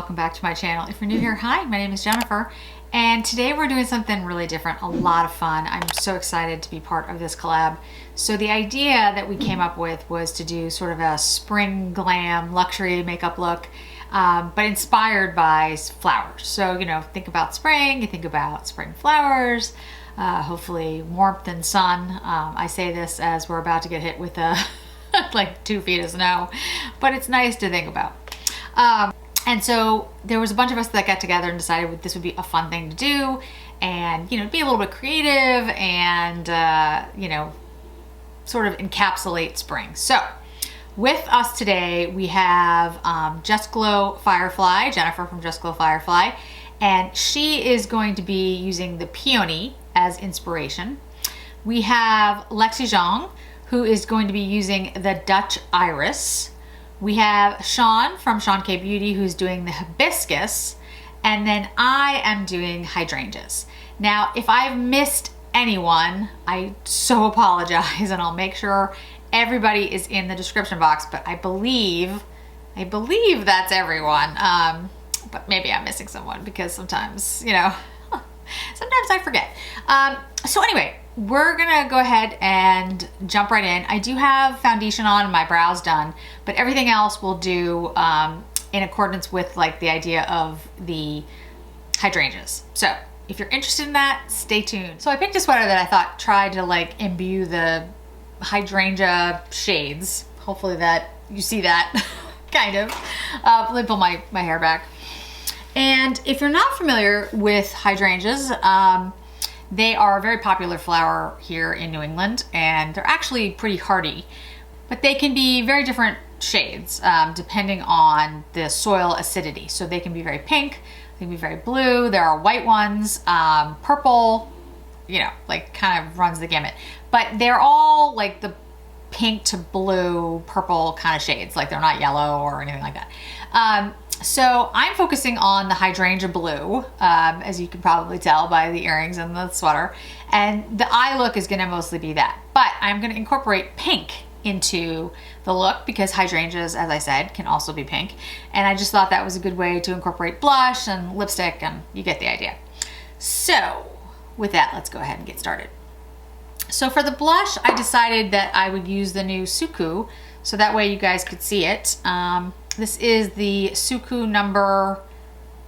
welcome back to my channel. If you're new here, hi, my name is Jennifer, and today we're doing something really different, a lot of fun. I'm so excited to be part of this collab. So the idea that we came up with was to do sort of a spring glam luxury makeup look, but inspired by flowers. So, you know, think about spring, you think about spring flowers, hopefully warmth and sun. I say this as we're about to get hit with like 2 feet of snow, but it's nice to think about. And so there was a bunch of us that got together and decided this would be a fun thing to do and, you know, be a little bit creative and, you know, sort of encapsulate spring. So with us today, we have Just Glow Firefly, Jennifer from Just Glow Firefly, and she is going to be using the peony as inspiration. We have Lexi Zhang, who is going to be using the Dutch Iris. We have Sean from Sean K Beauty, who's doing the hibiscus, and then I am doing hydrangeas. Now, if I've missed anyone, I so apologize, and I'll make sure everybody is in the description box, but I believe that's everyone. But maybe I'm missing someone because sometimes, you know, sometimes I forget. So anyway, we're gonna go ahead and jump right in. I do have foundation on and my brows done, but everything else we'll do in accordance with like the idea of the hydrangeas. So if you're interested in that, stay tuned. So I picked a sweater that I thought tried to like imbue the hydrangea shades. Hopefully that you see that kind of. Let me pull my hair back. And if you're not familiar with hydrangeas, they are a very popular flower here in New England, and they're actually pretty hardy, but they can be very different shades depending on the soil acidity. So they can be very pink, they can be very blue, there are white ones, purple, you know, like kind of runs the gamut. But they're all like the pink to blue, purple kind of shades, like they're not yellow or anything like that. So I'm focusing on the hydrangea blue, as you can probably tell by the earrings and the sweater. And the eye look is gonna mostly be that. But I'm gonna incorporate pink into the look because hydrangeas, as I said, can also be pink. And I just thought that was a good way to incorporate blush and lipstick, and you get the idea. So with that, let's go ahead and get started. So for the blush, I decided that I would use the new Suku, so that way you guys could see it. This is the Suku number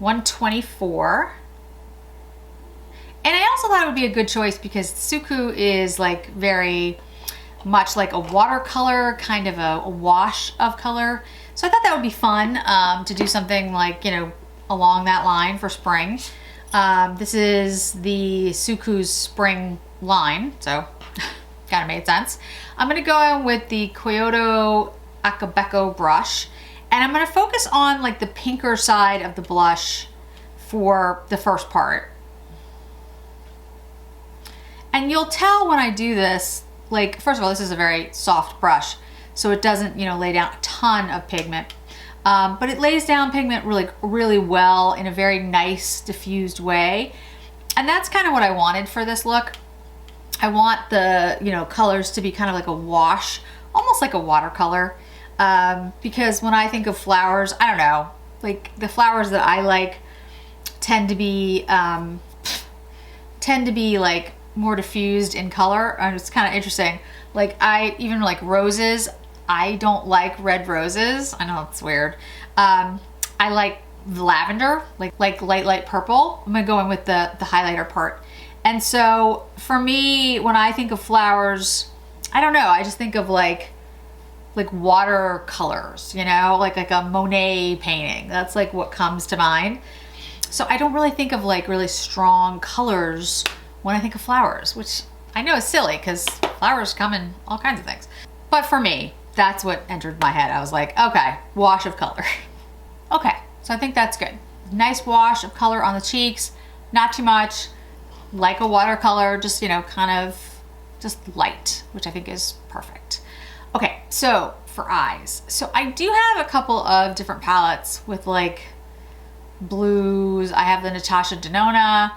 124. And I also thought it would be a good choice because Suku is like very much like a watercolor, kind of a wash of color. So I thought that would be fun to do something like, you know, along that line for spring. This is the Suku's spring line, so kind of made sense. I'm gonna go in with the Kyoto Akabeko brush. And I'm gonna focus on like the pinker side of the blush for the first part. And you'll tell when I do this, like, first of all, this is a very soft brush, so it doesn't, you know, lay down a ton of pigment. But it lays down pigment really well in a very nice diffused way. And that's kind of what I wanted for this look. I want the, you know, colors to be kind of like a wash, almost like a watercolor. Because when I think of flowers, I don't know, like the flowers that I like tend to be like more diffused in color. And it's kind of interesting. Like even like roses, I don't like red roses. I know it's weird. I like lavender, like light purple. I'm gonna go in with the highlighter part. And so for me, when I think of flowers, I don't know, I just think of like watercolors, you know, like a Monet painting. That's like what comes to mind. So I don't really think of like really strong colors when I think of flowers, which I know is silly because flowers come in all kinds of things. But for me, that's what entered my head. I was like, okay, wash of color. Okay, so I think that's good. Nice wash of color on the cheeks, not too much, like a watercolor, just, you know, kind of just light, which I think is perfect. Okay, so for eyes. So I do have a couple of different palettes with like blues. I have the Natasha Denona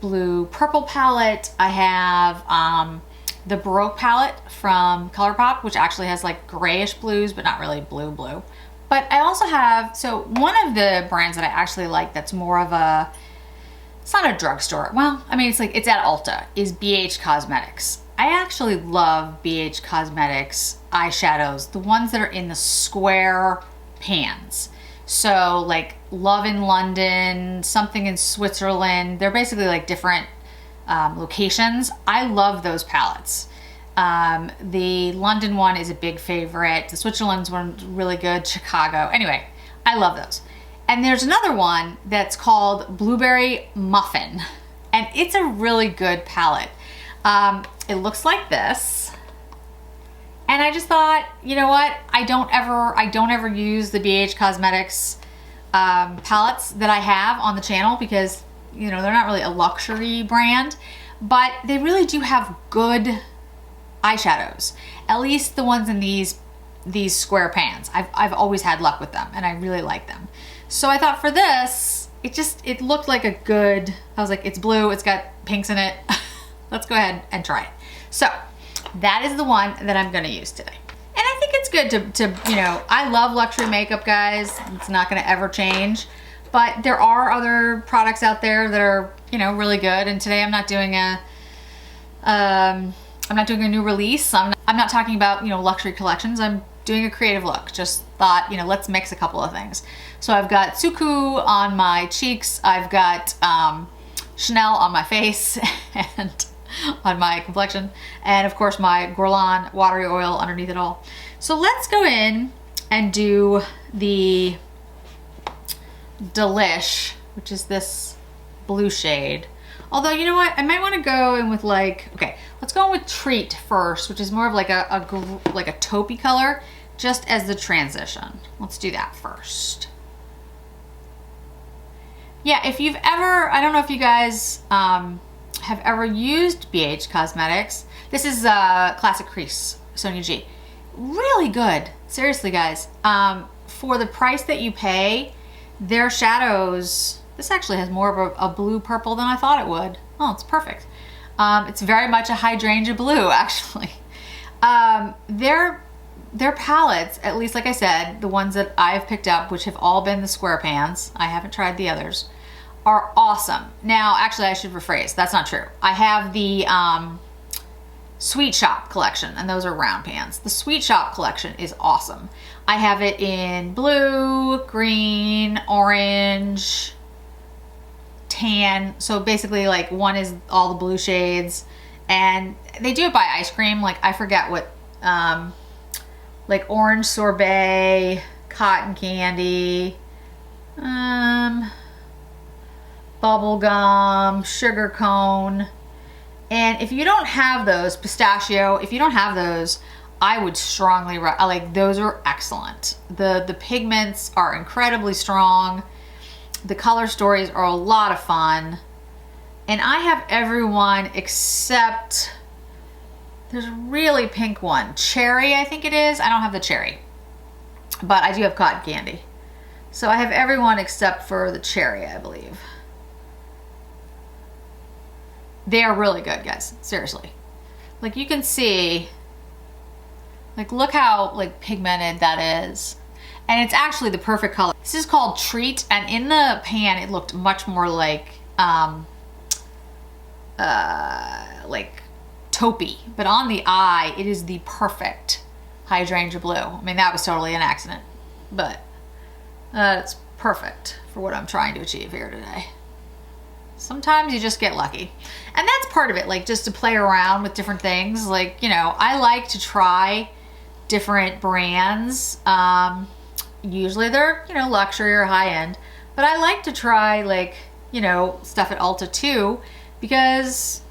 blue purple palette. I have the Baroque palette from ColourPop, which actually has like grayish blues, but not really blue. But I also have, so one of the brands that I actually like that's more of a, it's not a drugstore. Well, I mean, it's at Ulta, is BH Cosmetics. I actually love BH Cosmetics eyeshadows, the ones that are in the square pans. So like Love in London, something in Switzerland. They're basically like different locations. I love those palettes. The London one is a big favorite. The Switzerland's one's really good. Chicago. Anyway, I love those. And there's another one that's called Blueberry Muffin. And it's a really good palette. It looks like this. And I just thought, you know what? I don't ever use the BH Cosmetics palettes that I have on the channel because, you know, they're not really a luxury brand, but they really do have good eyeshadows. At least the ones in these square pans. I've always had luck with them and I really like them. So I thought for this, it looked like a good, I was like, it's blue, it's got pinks in it. Let's go ahead and try it. So that is the one that I'm gonna use today. And I think it's good to you know, I love luxury makeup, guys. It's not gonna ever change. But there are other products out there that are, you know, really good. And today I'm not doing a new release. I'm not talking about, you know, luxury collections. I'm doing a creative look. Just thought, you know, let's mix a couple of things. So I've got Suku on my cheeks. I've got Chanel on my face and on my complexion. And of course my Guerlain watery oil underneath it all. So let's go in and do the Delish, which is this blue shade. Although, you know what? I might want to go in with like, okay, let's go in with Treat first, which is more of like a taupey color, just as the transition. Let's do that first. Yeah, if you've ever, I don't know if you guys have ever used BH Cosmetics. This is Classic Crease, Sonia G. Really good. Seriously, guys. For the price that you pay, their shadows, this actually has more of a blue purple than I thought it would. Oh, it's perfect. It's very much a hydrangea blue, actually. Their palettes, at least like I said, the ones that I've picked up, which have all been the square pans, I haven't tried the others, are awesome. Now, actually I should rephrase, that's not true. I have the Sweet Shop collection, and those are round pans. The Sweet Shop collection is awesome. I have it in blue, green, orange, tan. So basically like one is all the blue shades, and they do it by ice cream. Like I forget what, like orange sorbet, cotton candy, bubble gum, sugar cone. And if you don't have those, pistachio, if you don't have those, I would strongly, like those are excellent. The pigments are incredibly strong. The color stories are a lot of fun. And I have every one except, there's a really pink one. Cherry, I think it is. I don't have the cherry, but I do have cotton candy. So I have every one except for the cherry, I believe. They are really good, guys. Seriously. Like you can see, like look how like pigmented that is. And it's actually the perfect color. This is called Treat, and in the pan it looked much more like taupey. But on the eye, it is the perfect hydrangea blue. I mean, that was totally an accident, but it's perfect for what I'm trying to achieve here today. Sometimes you just get lucky. And that's part of it, like just to play around with different things. Like, you know, I like to try different brands. Usually they're, you know, luxury or high end, but I like to try like, you know, stuff at Ulta too, because,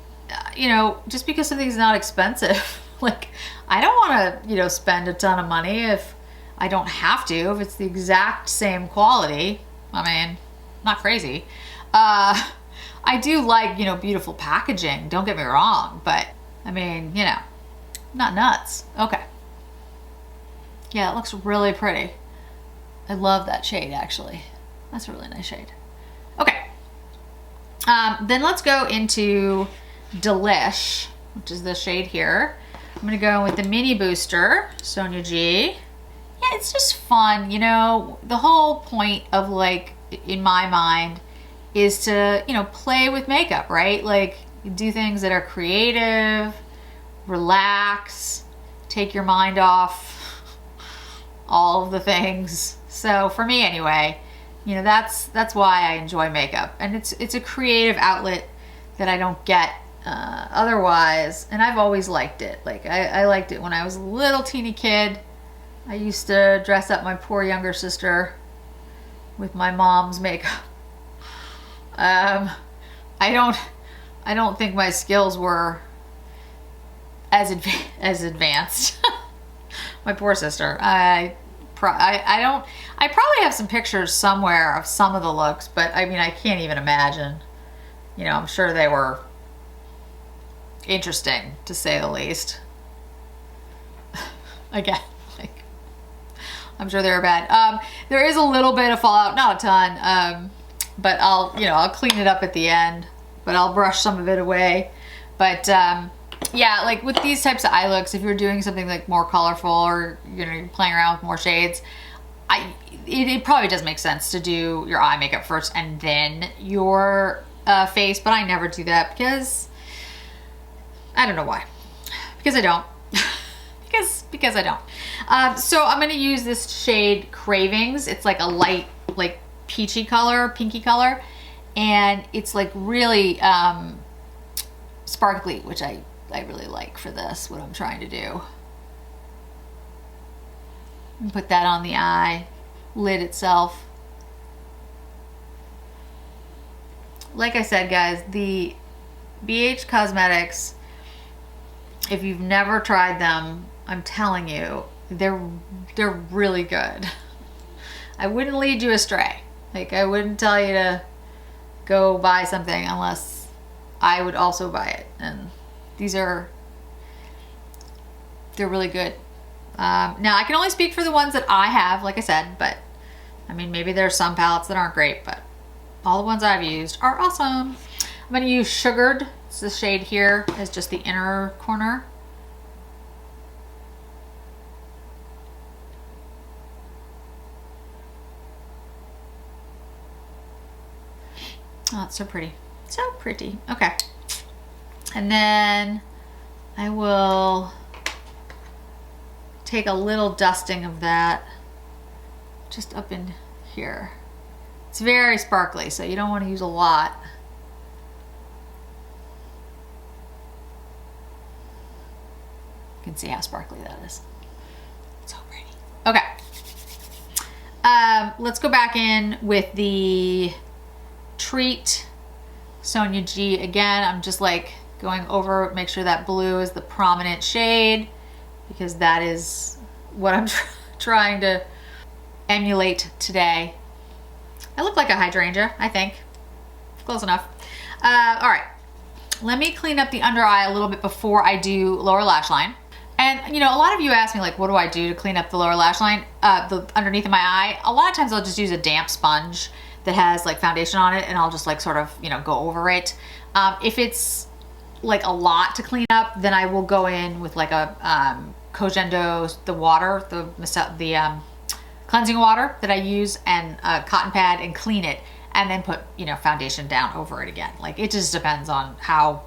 you know, just because something's not expensive, like I don't want to, you know, spend a ton of money if I don't have to, if it's the exact same quality. I mean, not crazy. I do like, you know, beautiful packaging, don't get me wrong, but I mean, you know, not nuts. Okay. Yeah, it looks really pretty. I love that shade, actually. That's a really nice shade. Okay. Then let's go into Delish, which is the shade here. I'm gonna go with the Mini Booster, Sonia G. Yeah, it's just fun, you know. The whole point of, like, in my mind, is to, you know, play with makeup, right? Like, do things that are creative, relax, take your mind off all of the things. So for me anyway, you know, that's why I enjoy makeup. And it's a creative outlet that I don't get otherwise. And I've always liked it. Like, I liked it when I was a little teeny kid. I used to dress up my poor younger sister with my mom's makeup. I don't think my skills were as advanced. My poor sister. I probably have some pictures somewhere of some of the looks, but I mean, I can't even imagine. You know, I'm sure they were interesting, to say the least. Again, like, I'm sure they were bad. There is a little bit of fallout, not a ton, but I'll clean it up at the end, but I'll brush some of it away. But yeah, like with these types of eye looks, if you're doing something like more colorful, or, you know, you're playing around with more shades, it probably does make sense to do your eye makeup first and then your face, but I never do that because I don't know why. Because I don't. because I don't. So I'm gonna use this shade Cravings. It's like a light, like peachy color, pinky color, and it's like really sparkly, which I really like for this, what I'm trying to do. And put that on the eye lid itself. Like I said, guys, the BH Cosmetics, if you've never tried them, I'm telling you, they're really good. I wouldn't lead you astray. Like, I wouldn't tell you to go buy something unless I would also buy it. And they're really good. Now, I can only speak for the ones that I have, like I said, but I mean, maybe there's some palettes that aren't great, but all the ones I've used are awesome. I'm gonna use Sugared. It's the shade here, is just the inner corner. Oh, it's so pretty. So pretty. Okay. And then I will take a little dusting of that just up in here. It's very sparkly, so you don't want to use a lot. You can see how sparkly that is. So pretty. Okay. Let's go back in with the Treat Sonia G again. I'm just like going over, make sure that blue is the prominent shade, because that is what I'm trying to emulate today. I look like a hydrangea, I think. Close enough. All right, let me clean up the under eye a little bit before I do lower lash line. And, you know, a lot of you ask me, like, what do I do to clean up the lower lash line, the underneath of my eye? A lot of times I'll just use a damp sponge that has like foundation on it, and I'll just like sort of, you know, go over it. If it's like a lot to clean up, then I will go in with like a Kojendo, the water, the cleansing water that I use, and a cotton pad, and clean it, and then put, you know, foundation down over it again. Like, it just depends on how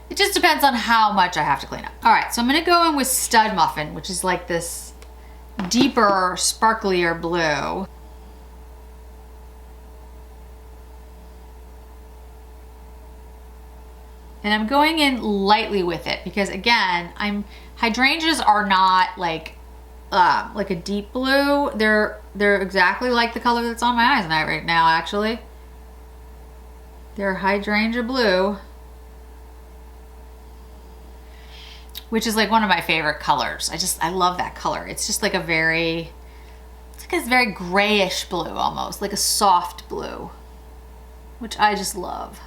it just depends on how much I have to clean up. All right, so I'm gonna go in with Stud Muffin, which is like this deeper, sparklier blue. And I'm going in lightly with it because, again, hydrangeas are not like a deep blue. They're exactly like the color that's on my eyes right now, actually. They're hydrangea blue, which is like one of my favorite colors. I love that color. It's just like it's like a very grayish blue almost, like a soft blue, which I just love.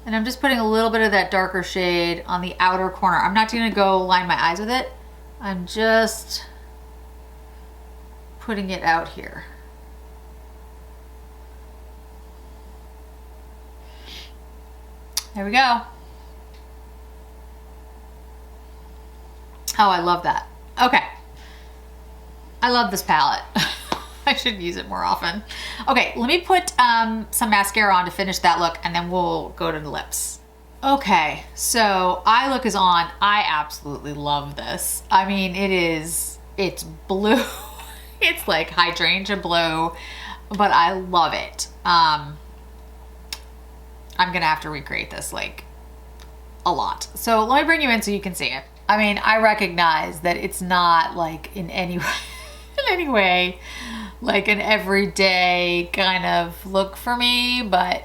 And I'm just putting a little bit of that darker shade on the outer corner. I'm not gonna go line my eyes with it. I'm just putting it out here. There we go. Oh, I love that. Okay. I love this palette. I should use it more often. Okay, let me put some mascara on to finish that look, and then we'll go to the lips. Okay, so eye look is on. I absolutely love this. I mean, it's blue. It's like hydrangea blue, but I love it. I'm gonna have to recreate this like a lot. So let me bring you in so you can see it. I mean, I recognize that it's not like in any way like an everyday kind of look for me, but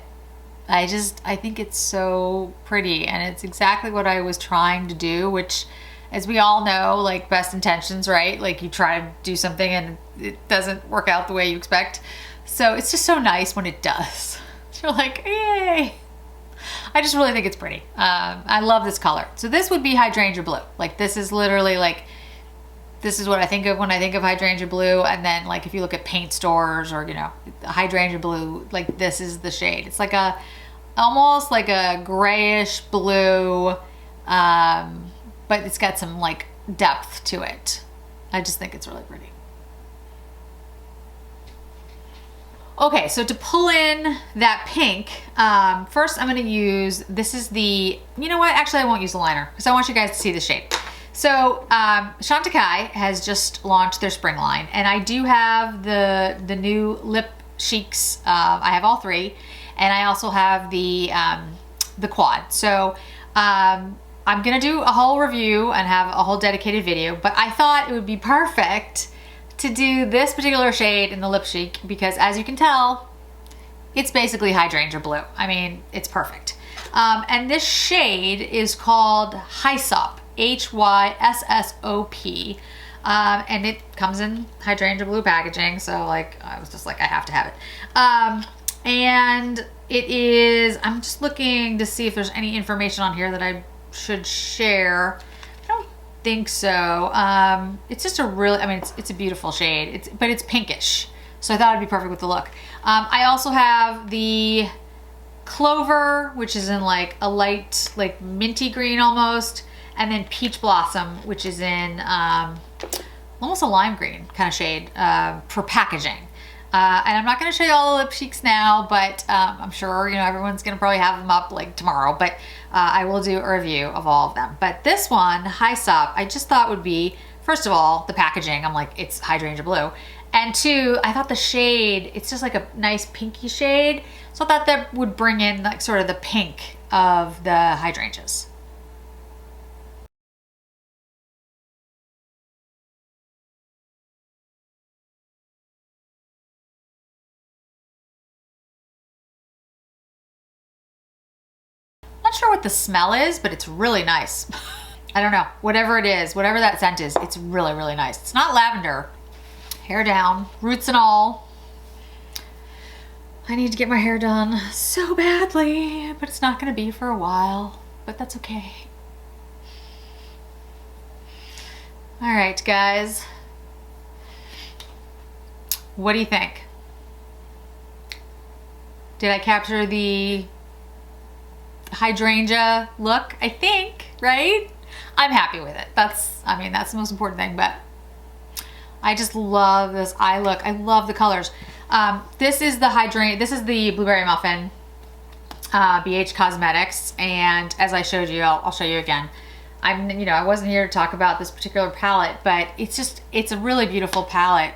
I think it's so pretty, and it's exactly what I was trying to do, which, as we all know, like, best intentions, right? Like, you try to do something and it doesn't work out the way you expect. So it's just so nice when it does. You're like, yay. I just really think it's pretty. I love this color. So this would be hydrangea blue. Like, this is literally like, this is what I think of when I think of hydrangea blue. And then, like, if you look at paint stores or, you know, hydrangea blue, like, this is the shade. It's like almost like a grayish blue, but it's got some like depth to it. I just think it's really pretty. Okay, so to pull in that pink, first I'm gonna use, this is the, you know what, actually I won't use the liner because I want you guys to see the shade. So Chantecaille has just launched their spring line, and I do have the new lip cheeks. I have all three, and I also have the quad. So I'm gonna do a whole review and have a whole dedicated video, but I thought it would be perfect to do this particular shade in the lip cheek because, as you can tell, it's basically hydrangea blue. I mean, it's perfect. And this shade is called Hyssop, Hyssop. And it comes in hydrangea blue packaging, so like I was just like, I have to have it. And it is, I'm just looking to see if there's any information on here that I should share. I don't think so. It's just a really, I mean, it's a beautiful shade, but it's pinkish, so I thought it'd be perfect with the look. I also have the Clover, which is in like a light, like minty green almost, and then Peach Blossom, which is in almost a lime green kind of shade for packaging. And I'm not going to show you all the lip cheeks now, but I'm sure, you know, everyone's going to probably have them up like tomorrow, but I will do a review of all of them. But this one, Hyssop, I just thought would be, first of all, the packaging, I'm like, it's hydrangea blue. And two, I thought the shade, it's just like a nice pinky shade. So I thought that would bring in like sort of the pink of the hydrangeas. Not sure what the smell is, but it's really nice. I don't know, whatever it is, whatever that scent is, it's really, really nice. It's not lavender. Hair down, roots and all. I need to get my hair done so badly, but it's not gonna be for a while, but that's okay. All right, guys. What do you think? Did I capture the hydrangea look? I think, right? I'm happy with it. I mean, that's the most important thing, but I just love this eye look. I love the colors. This is the Blueberry Muffin, BH Cosmetics, and as I showed you, I'll show you again. I wasn't here to talk about this particular palette, but it's a really beautiful palette.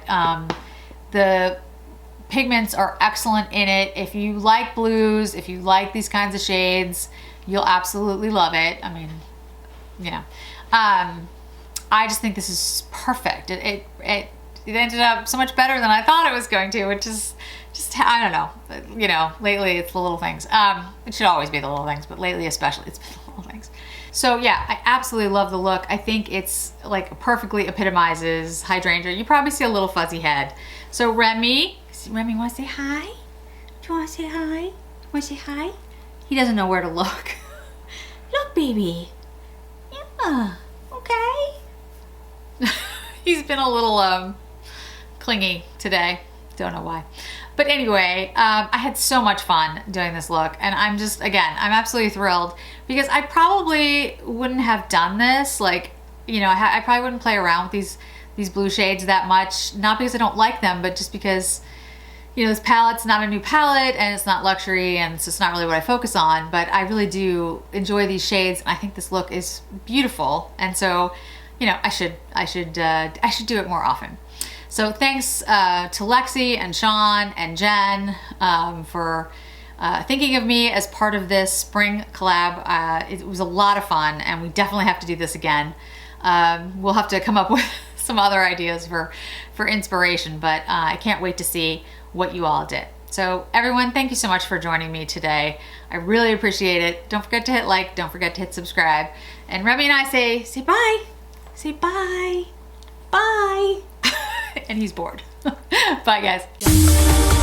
The pigments are excellent in it. If you like blues, if you like these kinds of shades, you'll absolutely love it. I mean, you know, I just think this is perfect. It ended up so much better than I thought it was going to, which is just, I don't know, you know, lately it's the little things. It should always be the little things, but lately especially it's been the little things. So yeah, I absolutely love the look. I think it's like perfectly epitomizes hydrangea. You probably see a little fuzzy head. So Remi, wanna say hi? Do you wanna say hi? Wanna say hi? He doesn't know where to look. Look, baby. Yeah, okay. He's been a little clingy today. Don't know why. But anyway, I had so much fun doing this look, and I'm absolutely thrilled because I probably wouldn't have done this. Like, you know, I probably wouldn't play around with these blue shades that much, not because I don't like them, but just because, you know, this palette's not a new palette and it's not luxury, and so it's not really what I focus on, but I really do enjoy these shades. I think this look is beautiful, and so, you know, I should do it more often. So thanks to Lexi and Sean and Jen for thinking of me as part of this spring collab. It was a lot of fun, and we definitely have to do this again. We'll have to come up with some other ideas for inspiration, but I can't wait to see what you all did. So everyone, thank you so much for joining me today. I really appreciate it. Don't forget to hit like, don't forget to hit subscribe. And Remi and I say bye. Say bye. Bye. And he's bored. Bye, guys.